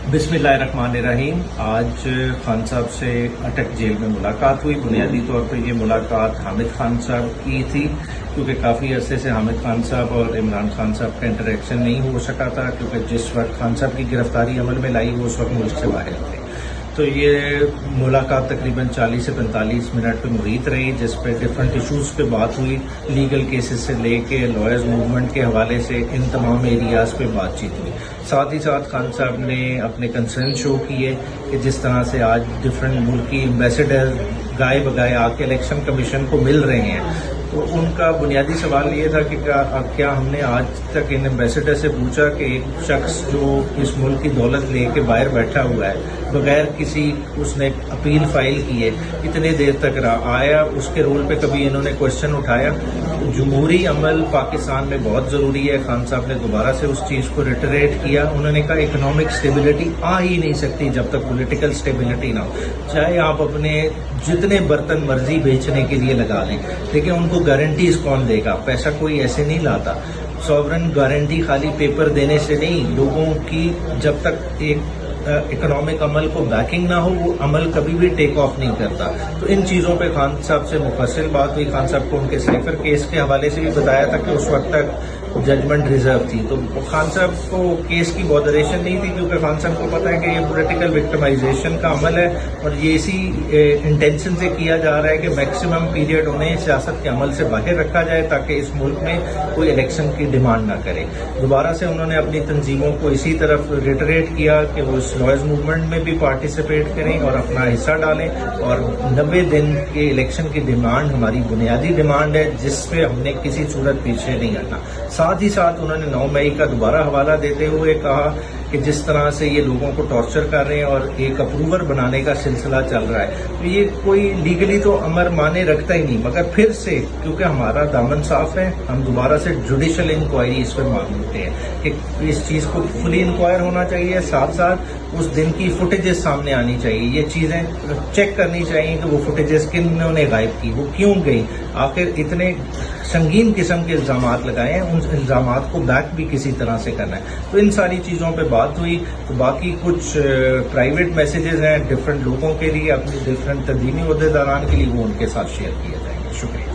बिस्मिल्लाहिर्रहमानिर्रहीम। आज खान साहब से अटक जेल में मुलाकात हुई। बुनियादी तौर पर ये मुलाकात हामिद खान साहब की थी, क्योंकि काफ़ी अरसे से हामिद खान साहब और इमरान खान साहब का इंटरेक्शन नहीं हो सका था, क्योंकि जिस वक्त खान साहब की गिरफ्तारी अमल में लाई वो उस वक्त मुल्क से बाहर थे। तो ये मुलाकात तकरीबन 40 से 45 मिनट पे मुरीद रही, जिस पे डिफरेंट इशूज़ पे बात हुई। लीगल केसेस से लेके लॉयर्स मूवमेंट के हवाले से इन तमाम एरियाज़ पे बातचीत हुई। साथ ही साथ खान साहब ने अपने कंसर्न शो किए कि जिस तरह से आज डिफरेंट मुल्क की एम्बेसडर गाए बगाए आके इलेक्शन कमीशन को मिल रहे हैं, तो उनका बुनियादी सवाल ये था कि क्या हमने आज तक इन एम्बेसडर से पूछा कि एक शख्स जो इस मुल्क की दौलत लेके बाहर बैठा हुआ है, बगैर किसी उसने अपील फाइल की है, इतने देर तक आया, उसके रोल पे कभी इन्होंने क्वेश्चन उठाया? जमहूरी अमल पाकिस्तान में बहुत ज़रूरी है। खान साहब ने दोबारा से उस चीज़ को रिटरेट किया। उन्होंने कहा इकोनॉमिक स्टेबिलिटी आ ही नहीं सकती जब तक पॉलिटिकल स्टेबिलिटी ना हो। चाहे आप अपने जितने बर्तन मर्जी बेचने के लिए लगा लें, लेकिन उनको गारंटीज कौन देगा? पैसा कोई ऐसे नहीं लाता। सॉवरन गारंटी खाली पेपर देने से नहीं, लोगों की जब तक एक इकोनॉमिक अमल को बैकिंग ना हो, वो अमल कभी भी टेक ऑफ नहीं करता। तो इन चीज़ों पे खान साहब से मुफस्सिल बात हुई। खान साहब को उनके साइफर केस के हवाले से भी बताया था कि उस वक्त तक जजमेंट रिजर्व थी। तो खान साहब को केस की बॉदरेशन नहीं थी, क्योंकि खान साहब को पता है कि ये पॉलिटिकल विक्टिमाइजेशन का अमल है और ये इसी इंटेंशन से किया जा रहा है कि मैक्सिमम पीरियड उन्हें सियासत के अमल से बाहर रखा जाए, ताकि इस मुल्क में कोई इलेक्शन की डिमांड ना करे। दोबारा से उन्होंने अपनी तंजीमों को इसी तरफ रिटरेट किया कि वो इस लॉयर्स मूवमेंट में भी पार्टिसिपेट करें और अपना हिस्सा डालें, और 90 दिन के इलेक्शन की डिमांड हमारी बुनियादी डिमांड है, जिसपे हमने किसी सूरत पीछे नहीं हटना। साथ ही साथ उन्होंने 9 मई का दोबारा हवाला देते हुए कहा कि जिस तरह से ये लोगों को टॉर्चर कर रहे हैं और एक अप्रूवर बनाने का सिलसिला चल रहा है, तो ये कोई लीगली तो अमर माने रखता ही नहीं, मगर फिर से क्योंकि हमारा दामन साफ है, हम दोबारा से जुडिशल इंक्वायरी इस पर मांगते हैं कि इस चीज़ को फुली इंक्वायर होना चाहिए। साथ साथ उस दिन की फुटेजेस सामने आनी चाहिए, ये चीज़ें चेक करनी चाहिए कि वो फुटेजेस किन्होंने गायब की, वो क्यों गई, आखिर इतने संगीन किस्म के इल्ज़ामात लगाए हैं, उन इल्ज़ामात को बैक भी किसी तरह से करना है। तो इन सारी चीज़ों पे बात हुई। तो बाकी कुछ प्राइवेट मैसेजेस हैं डिफरेंट लोगों के लिए, अपने डिफरेंट तंजीमी ओहदेदारान के लिए, वो उनके साथ शेयर किए जाएंगे। शुक्रिया।